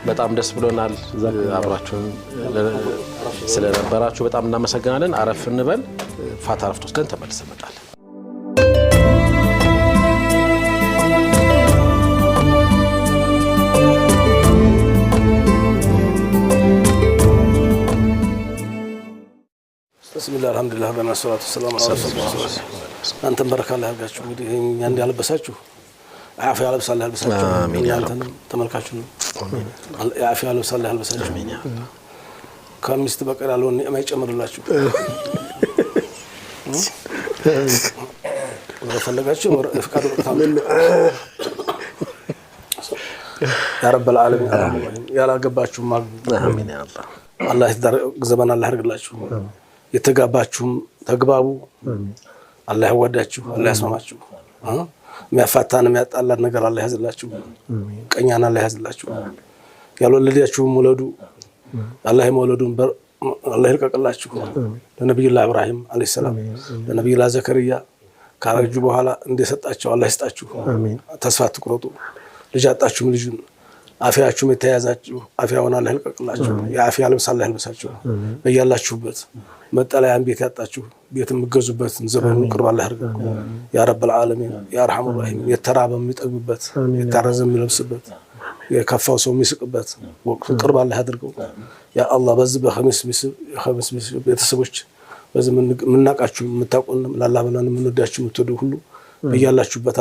በጣም ደስ ብሎናል አብራችሁን ስለነበራችሁ በጣም እናመሰግናለን አረፍ እንበል ፋታ ረፍት ወስደን ተመልሰን እንመጣለን بسم الله الحمد لله رب العالمين والسلام على رسول الله انتم بركه الله ያርጋችሁ እንግዲህ ያን ያለበሳችሁ አፍ ያለብሳል ያለበሳችሁ አሜን ያ ረብ ተመልካችሁ አሜን አፍ ያለብሳል ያለበሳችሁ አሜን ያ ከሚስት በቀር ያለው የማይጨምርላችሁ ወፈለጋችሁ ፍቃዱ ታምን ያ ረብ العالمين ያላገባችሁ አሜን ያ አላህ አላህ ይደር ዘመን አላህ ያርግላችሁ የተጋባችሁም ተግባቡ አላህ ያወዳችሁ አላህ ያስማማችሁ የሚያፋታን የሚያጣላን ነገር አላህ ያዝላችሁ ቀኛና አላህ ያዝላችሁ ያልወለዳችሁም ወለዱ አላህ የመወለዱን አላህ ይልቀቅላችሁ ለነብዩላህ ኢብራሂም አለይሂ ሰላም ለነብዩላህ ዘከርያ ካረጁ በኋላ እንደሰጣቸው አላህ ይስጣችሁ ተስፋ አትቁረጡ ልጅ አጣችሁም ልጅን አፊያችሁም የተያዛችሁ አፊያውን አላህ ይልቀቅላችሁ የአፊያ ልብስ አላህ ያልብሳችሁ በያላችሁበት መጠለያን ቤት ያጣችሁ ቤት ምገዙበት ዘመኑን ቅርብ አላህ ያርጋችሁ ያ ረብ العالمين ያ ረህሙ ረሂም የተራበ የሚጠግብበት የታረዘ የሚለብስበት የከፋው ሰው የሚስቅበት ወቅቱ ቅርብ አላህ ያድርገው ያ አላህ በዚህ በኸሚስ ቤተሰቦች በዚህ ምናቃችሁ የምታቆን ለአላህ ብለን የምንወዳችሁ የምትወዱ ሁሉ በያላችሁበት